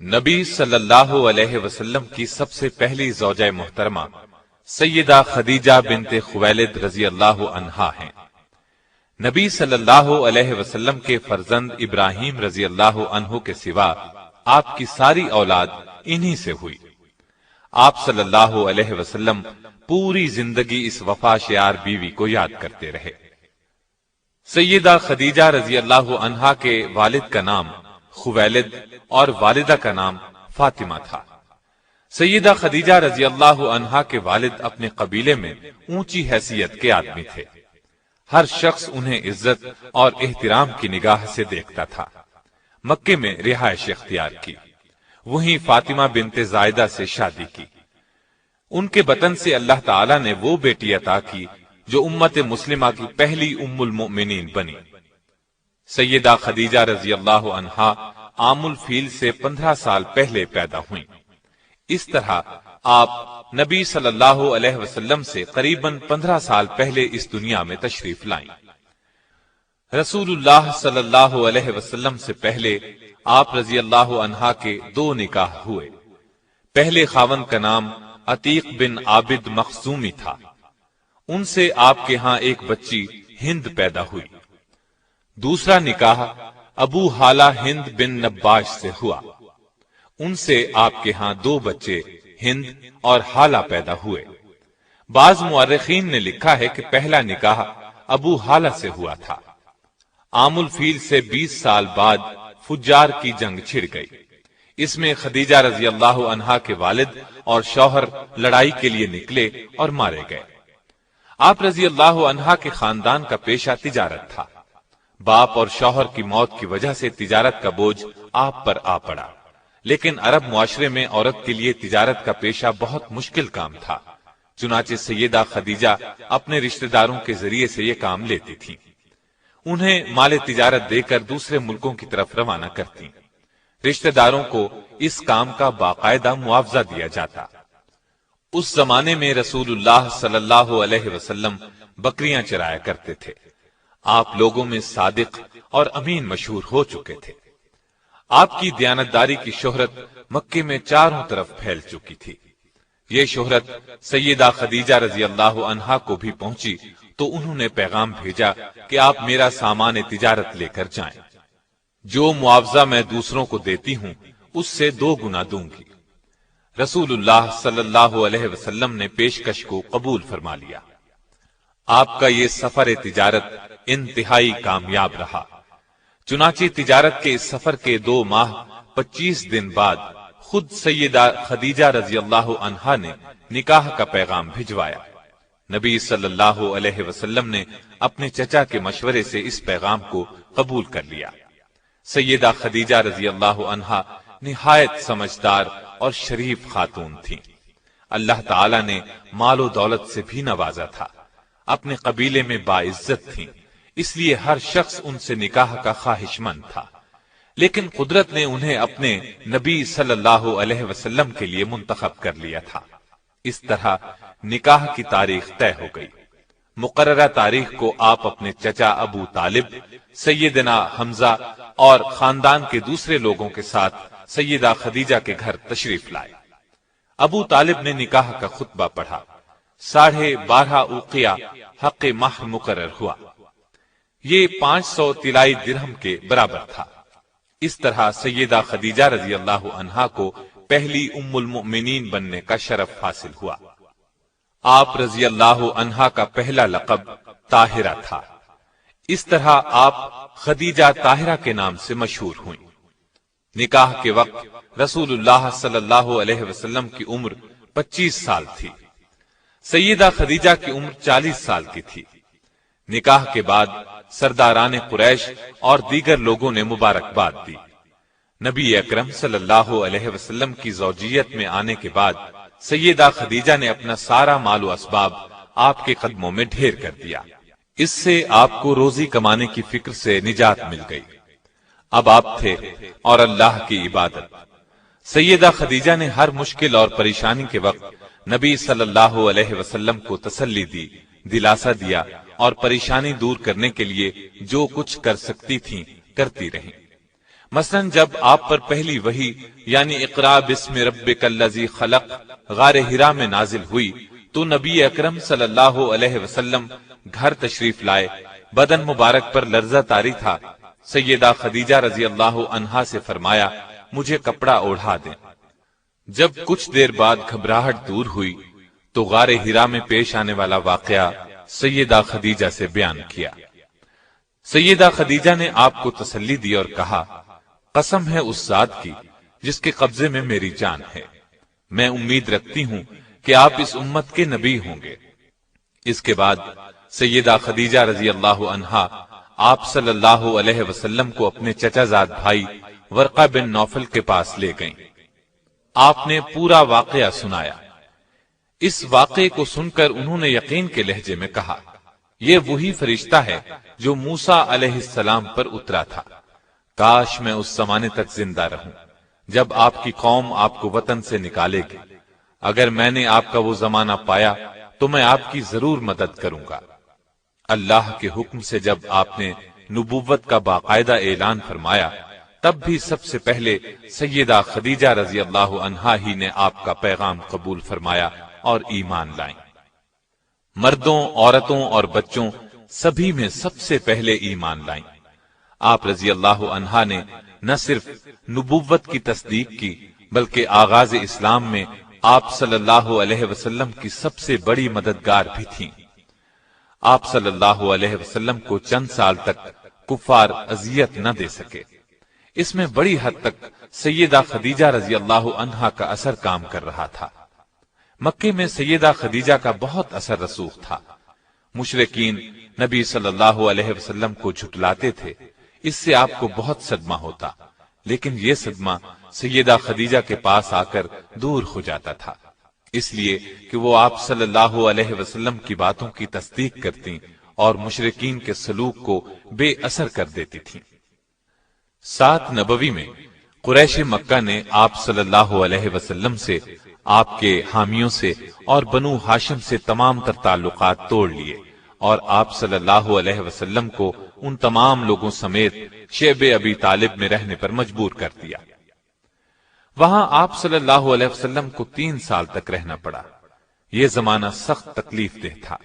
نبی صلی اللہ علیہ وسلم کی سب سے پہلی زوجہ محترمہ سیدہ خدیجہ بنت خویلد رضی اللہ عنہا ہیں۔ نبی صلی اللہ علیہ وسلم کے فرزند ابراہیم رضی اللہ عنہ کے سوا آپ کی ساری اولاد انہی سے ہوئی۔ آپ صلی اللہ علیہ وسلم پوری زندگی اس وفا شیار بیوی کو یاد کرتے رہے۔ سیدہ خدیجہ رضی اللہ عنہا کے والد کا نام خویلد اور والدہ کا نام فاطمہ تھا۔ سیدہ خدیجہ رضی اللہ عنہا کے والد اپنے قبیلے میں اونچی حیثیت کے آدمی تھے۔ ہر شخص انہیں عزت اور احترام کی نگاہ سے دیکھتا تھا۔ مکے میں رہائش اختیار کی، وہیں فاطمہ بنت زائدہ سے شادی کی۔ ان کے بطن سے اللہ تعالی نے وہ بیٹی عطا کی جو امت مسلمہ کی پہلی ام المؤمنین بنی۔ سیدہ خدیجہ رضی اللہ عنہا عام الفیل سے 15 سال پہلے پیدا ہوئیں۔ اس طرح آپ نبی صلی اللہ علیہ وسلم سے قریباً 15 سال پہلے اس دنیا میں تشریف لائیں۔ رسول اللہ صلی اللہ علیہ وسلم سے پہلے آپ رضی اللہ عنہا کے 2 نکاح ہوئے۔ پہلے خاوند کا نام عتیق بن عابد مخزومی تھا۔ ان سے آپ کے ہاں ایک بچی ہند پیدا ہوئی۔ دوسرا نکاح ابو حالہ ہند بن نباش سے ہوا۔ ان سے آپ کے ہاں 2 بچے ہند اور حالہ پیدا ہوئے۔ بعض مورخین نے لکھا ہے کہ پہلا نکاح ابو حالہ سے ہوا تھا۔ عام الفیل سے 20 سال بعد فجار کی جنگ چھڑ گئی۔ اس میں خدیجہ رضی اللہ عنہا کے والد اور شوہر لڑائی کے لیے نکلے اور مارے گئے۔ آپ رضی اللہ عنہا کے خاندان کا پیشہ تجارت تھا۔ باپ اور شوہر کی موت کی وجہ سے تجارت کا بوجھ آپ پر آ پڑا، لیکن عرب معاشرے میں عورت کے لیے تجارت کا پیشہ بہت مشکل کام تھا۔ چنانچہ سیدہ خدیجہ اپنے رشتہ داروں کے ذریعے سے یہ کام لیتی تھی۔ انہیں مال تجارت دے کر دوسرے ملکوں کی طرف روانہ کرتی۔ رشتہ داروں کو اس کام کا باقاعدہ معاوضہ دیا جاتا۔ اس زمانے میں رسول اللہ صلی اللہ علیہ وسلم بکریاں چرایا کرتے تھے۔ آپ لوگوں میں صادق اور امین مشہور ہو چکے تھے۔ آپ کی دیانتداری کی شہرت مکے میں چاروں طرف پھیل چکی تھی۔ یہ شہرت سیدہ خدیجہ رضی اللہ عنہا کو بھی پہنچی تو انہوں نے پیغام بھیجا کہ آپ میرا سامان تجارت لے کر جائیں۔ جو معاوضہ میں دوسروں کو دیتی ہوں اس سے 2 گنا دوں گی۔ رسول اللہ صلی اللہ علیہ وسلم نے پیشکش کو قبول فرما لیا۔ آپ کا یہ سفر تجارت انتہائی کامیاب رہا۔ چنانچہ تجارت کے اس سفر کے 2 ماہ 25 دن بعد خود سیدہ خدیجہ رضی اللہ عنہا نے نکاح کا پیغام بھجوایا۔ نبی صلی اللہ علیہ وسلم نے اپنے چچا کے مشورے سے اس پیغام کو قبول کر لیا۔ سیدہ خدیجہ رضی اللہ عنہا نہایت سمجھدار اور شریف خاتون تھیں۔ اللہ تعالی نے مال و دولت سے بھی نوازا تھا۔ اپنے قبیلے میں باعزت تھیں، اس لیے ہر شخص ان سے نکاح کا خواہش مند تھا، لیکن قدرت نے انہیں اپنے نبی صلی اللہ علیہ وسلم کے لیے منتخب کر لیا تھا۔ اس طرح نکاح کی تاریخ طے ہو گئی۔ مقررہ تاریخ کو آپ اپنے چچا ابو طالب، سیدنا حمزہ اور خاندان کے دوسرے لوگوں کے ساتھ سیدہ خدیجہ کے گھر تشریف لائے۔ ابو طالب نے نکاح کا خطبہ پڑھا۔ 12.5 اوقیہ حق مہر مقرر ہوا۔ یہ 500 طلائی درہم کے برابر تھا۔ اس طرح سیدہ خدیجہ رضی اللہ عنہا کو پہلی ام المؤمنین بننے کا شرف حاصل ہوا۔ آپ رضی اللہ عنہا کا پہلا لقب طاہرہ تھا۔ اس طرح آپ خدیجہ طاہرہ کے نام سے مشہور ہوئیں۔ نکاح کے وقت رسول اللہ صلی اللہ علیہ وسلم کی عمر 25 سال تھی۔ سیدہ خدیجہ کی عمر 40 سال کی تھی۔ نکاح کے بعد سرداران قریش اور دیگر لوگوں نے مبارکباد دی۔ نبی اکرم صلی اللہ علیہ وسلم کی زوجیت میں آنے کے بعد سیدہ خدیجہ نے اپنا سارا مال و اسباب آپ کے قدموں میں ڈھیر کر دیا۔ اس سے آپ کو روزی کمانے کی فکر سے نجات مل گئی۔ اب آپ تھے اور اللہ کی عبادت۔ سیدہ خدیجہ نے ہر مشکل اور پریشانی کے وقت نبی صلی اللہ علیہ وسلم کو تسلی دی، دلاسا دیا اور پریشانی دور کرنے کے لیے جو کچھ کر سکتی تھیں کرتی رہیں۔ مثلا جب آپ پر پہلی وحی یعنی اقرا بسم ربک الذی خلق غار حرا میں نازل ہوئی تو نبی اکرم صلی اللہ علیہ وسلم گھر تشریف لائے، بدن مبارک پر لرزہ طاری تھا۔ سیدہ خدیجہ رضی اللہ عنہا سے فرمایا مجھے کپڑا اوڑھا دیں۔ جب کچھ دیر بعد گھبراہٹ دور ہوئی تو غار حرا میں پیش آنے والا واقعہ سیدہ خدیجہ سے بیان کیا۔ سیدہ خدیجہ نے آپ کو تسلی دی اور کہا قسم ہے اس ذات کی جس کے قبضے میں میری جان ہے، میں امید رکھتی ہوں کہ آپ اس امت کے نبی ہوں گے۔ اس کے بعد سیدہ خدیجہ رضی اللہ عنہا آپ صلی اللہ علیہ وسلم کو اپنے چچا زاد بھائی ورقہ بن نوفل کے پاس لے گئیں۔ آپ نے پورا واقعہ سنایا۔ اس واقعے کو سن کر انہوں نے یقین کے لہجے میں کہا یہ وہی فرشتہ ہے جو موسیٰ علیہ السلام پر اترا تھا، کاش میں اس زمانے تک زندہ رہوں جب آپ کی قوم آپ کو وطن سے نکالے گی۔ اگر میں نے آپ کا وہ زمانہ پایا تو میں آپ کی ضرور مدد کروں گا۔ اللہ کے حکم سے جب آپ نے نبوت کا باقاعدہ اعلان فرمایا تب بھی سب سے پہلے سیدہ خدیجہ رضی اللہ عنہا ہی نے آپ کا پیغام قبول فرمایا اور ایمان لائیں۔ مردوں، عورتوں اور بچوں سبھی میں سب سے پہلے ایمان لائیں۔ آپ رضی اللہ عنہا نے نہ صرف نبوت کی تصدیق کی بلکہ آغاز اسلام میں آپ صلی اللہ علیہ وسلم کی سب سے بڑی مددگار بھی تھیں۔ آپ صلی اللہ علیہ وسلم کو چند سال تک کفار اذیت نہ دے سکے۔ اس میں بڑی حد تک سیدہ خدیجہ رضی اللہ عنہا کا اثر کام کر رہا تھا۔ مکے میں سیدہ خدیجہ کا بہت اثر رسوخ تھا۔ مشرکین نبی صلی اللہ علیہ وسلم کو جھٹلاتے تھے، اس سے آپ کو بہت صدمہ ہوتا، لیکن یہ صدمہ سیدہ خدیجہ کے پاس آ کر دور ہو جاتا تھا، اس لیے کہ وہ آپ صلی اللہ علیہ وسلم کی باتوں کی تصدیق کرتی اور مشرکین کے سلوک کو بے اثر کر دیتی تھیں۔ 7 نبوی میں قریش مکہ نے آپ صلی اللہ علیہ وسلم سے، آپ کے حامیوں سے اور بنو ہاشم سے تمام تر تعلقات توڑ لیے اور آپ صلی اللہ علیہ وسلم کو ان تمام لوگوں سمیت شعب ابی طالب میں رہنے پر مجبور کر دیا۔ وہاں آپ صلی اللہ علیہ وسلم کو 3 سال تک رہنا پڑا۔ یہ زمانہ سخت تکلیف دہ تھا،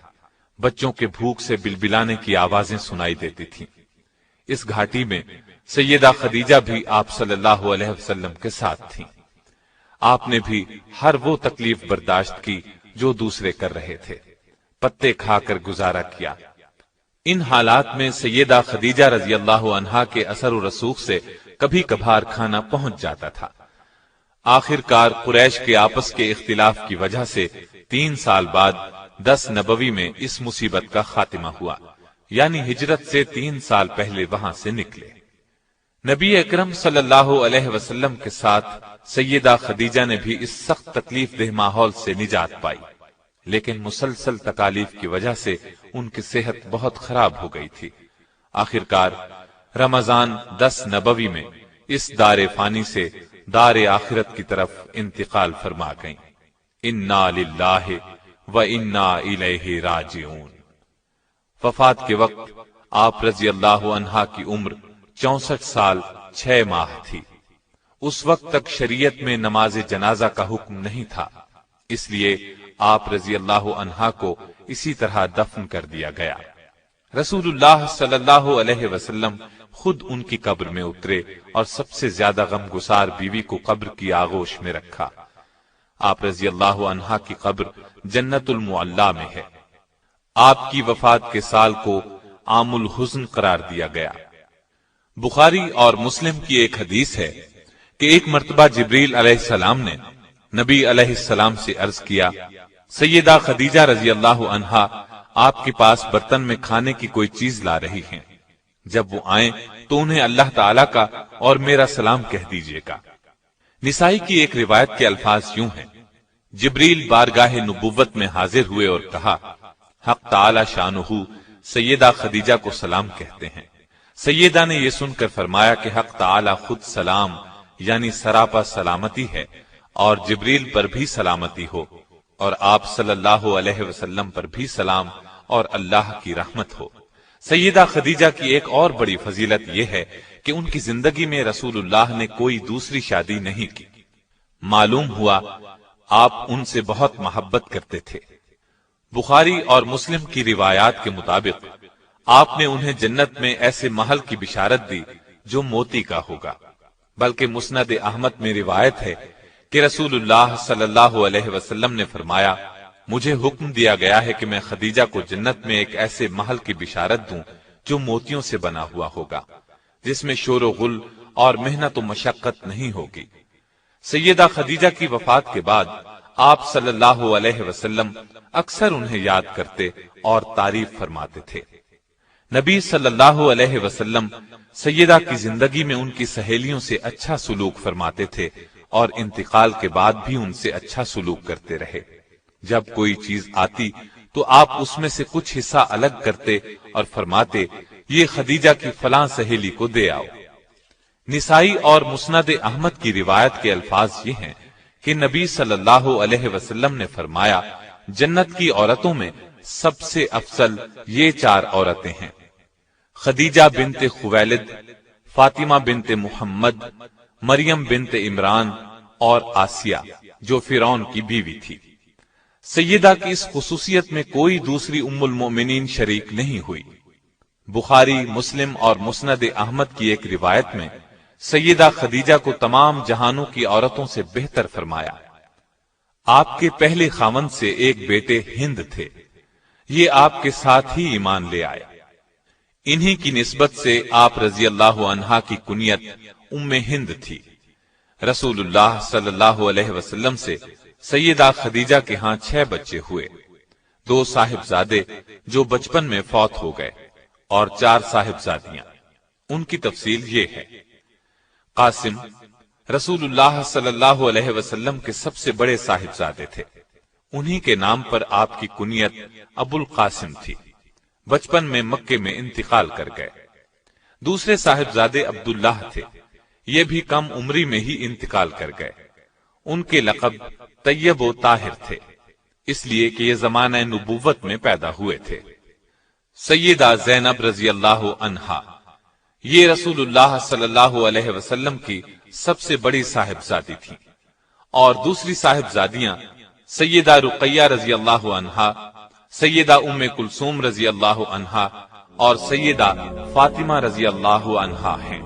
بچوں کے بھوک سے بلبلانے کی آوازیں سنائی دیتی تھیں۔ اس گھاٹی میں سیدہ خدیجہ بھی آپ صلی اللہ علیہ وسلم کے ساتھ تھیں۔ آپ نے بھی ہر وہ تکلیف برداشت کی جو دوسرے کر رہے تھے، پتے کھا کر گزارا کیا۔ ان حالات میں سیدہ خدیجہ رضی اللہ عنہا کے اثر و رسوخ سے کبھی کبھار کھانا پہنچ جاتا تھا۔ آخر کار قریش کے آپس کے اختلاف کی وجہ سے 3 سال بعد 10 نبوی میں اس مصیبت کا خاتمہ ہوا، یعنی ہجرت سے 3 سال پہلے وہاں سے نکلے۔ نبی اکرم صلی اللہ علیہ وسلم کے ساتھ سیدہ خدیجہ نے بھی اس سخت تکلیف دہ ماحول سے نجات پائی، لیکن مسلسل تکالیف کی وجہ سے ان کی صحت بہت خراب ہو گئی تھی۔ آخر کار رمضان 10 نبوی میں اس دار فانی سے دار آخرت کی طرف انتقال فرما گئیں۔ انا للہ و انا الیہ راجعون۔ وفات کے وقت آپ رضی اللہ عنہا کی عمر 64 سال 6 ماہ تھی۔ اس وقت تک شریعت میں نماز جنازہ کا حکم نہیں تھا، اس لیے آپ رضی اللہ عنہا کو اسی طرح دفن کر دیا گیا۔ رسول اللہ صلی اللہ علیہ وسلم خود ان کی قبر میں اترے اور سب سے زیادہ غمگسار بیوی کو قبر کی آغوش میں رکھا۔ آپ رضی اللہ عنہا کی قبر جنت المعلا میں ہے۔ آپ کی وفات کے سال کو عام الحزن قرار دیا گیا۔ بخاری اور مسلم کی ایک حدیث ہے کہ ایک مرتبہ جبریل علیہ السلام نے نبی علیہ السلام سے عرض کیا، سیدہ خدیجہ رضی اللہ عنہا آپ کے پاس برتن میں کھانے کی کوئی چیز لا رہی ہیں، جب وہ آئیں تو انہیں اللہ تعالیٰ کا اور میرا سلام کہہ دیجیے گا۔ نسائی کی ایک روایت کے الفاظ یوں ہیں، جبریل بارگاہ نبوت میں حاضر ہوئے اور کہا، حق تعالی شانہ سیدہ خدیجہ کو سلام کہتے ہیں۔ سیدہ نے یہ سن کر فرمایا کہ حق تعالی خود سلام یعنی سراپا سلامتی ہے اور جبریل پر بھی سلامتی ہو، اور آپ صلی اللہ علیہ وسلم پر بھی سلام اور اللہ کی رحمت ہو۔ سیدہ خدیجہ کی ایک اور بڑی فضیلت یہ ہے کہ ان کی زندگی میں رسول اللہ نے کوئی دوسری شادی نہیں کی۔ معلوم ہوا آپ ان سے بہت محبت کرتے تھے۔ بخاری اور مسلم کی روایات کے مطابق آپ نے انہیں جنت میں ایسے محل کی بشارت دی جو موتی کا ہوگا، بلکہ مسند احمد میں روایت ہے کہ رسول اللہ صلی اللہ علیہ وسلم نے فرمایا، مجھے حکم دیا گیا ہے کہ میں خدیجہ کو جنت میں ایک ایسے محل کی بشارت دوں جو موتیوں سے بنا ہوا ہوگا، جس میں شور و غل اور محنت و مشقت نہیں ہوگی۔ سیدہ خدیجہ کی وفات کے بعد آپ صلی اللہ علیہ وسلم اکثر انہیں یاد کرتے اور تعریف فرماتے تھے۔ نبی صلی اللہ علیہ وسلم سیدہ کی زندگی میں ان کی سہیلیوں سے اچھا سلوک فرماتے تھے اور انتقال کے بعد بھی ان سے اچھا سلوک کرتے رہے۔ جب کوئی چیز آتی تو آپ اس میں سے کچھ حصہ الگ کرتے اور فرماتے، یہ خدیجہ کی فلاں سہیلی کو دے آؤ۔ نسائی اور مسند احمد کی روایت کے الفاظ یہ ہیں کہ نبی صلی اللہ علیہ وسلم نے فرمایا، جنت کی عورتوں میں سب سے افضل یہ 4 عورتیں ہیں: خدیجہ بنت خویلد، فاطمہ بنت محمد، مریم بنت عمران اور آسیہ جو فرعون کی بیوی تھی۔ سیدہ کی اس خصوصیت میں کوئی دوسری ام المؤمنین شریک نہیں ہوئی۔ بخاری، مسلم اور مسند احمد کی ایک روایت میں سیدہ خدیجہ کو تمام جہانوں کی عورتوں سے بہتر فرمایا۔ آپ کے پہلے خاوند سے ایک بیٹے ہند تھے، یہ آپ کے ساتھ ہی ایمان لے آئے۔ انہی کی نسبت سے آپ رضی اللہ عنہا کی کنیت ام ہند تھی۔ رسول اللہ صلی اللہ علیہ وسلم سے سیدہ خدیجہ کے ہاں 6 بچے ہوئے، 2 صاحبزادے جو بچپن میں فوت ہو گئے اور 4 صاحبزادیاں۔ ان کی تفصیل یہ ہے: قاسم رسول اللہ صلی اللہ علیہ وسلم کے سب سے بڑے صاحبزادے تھے، انہی کے نام پر آپ کی کنیت ابو القاسم تھی۔ بچپن میں مکے میں انتقال کر گئے۔ دوسرے صاحبزادے عبداللہ تھے، یہ بھی کم عمری میں ہی انتقال کر گئے۔ ان کے لقب طیب و طاہر تھے، اس لیے کہ یہ زمانہ نبوت میں پیدا ہوئے تھے۔ سیدہ زینب رضی اللہ عنہا، یہ رسول اللہ صلی اللہ علیہ وسلم کی سب سے بڑی صاحبزادی تھی، اور دوسری صاحبزادیاں سیدہ رقیہ رضی اللہ عنہا، سیدہ ام کلثوم رضی اللہ عنہا اور سیدہ فاطمہ رضی اللہ عنہا ہیں۔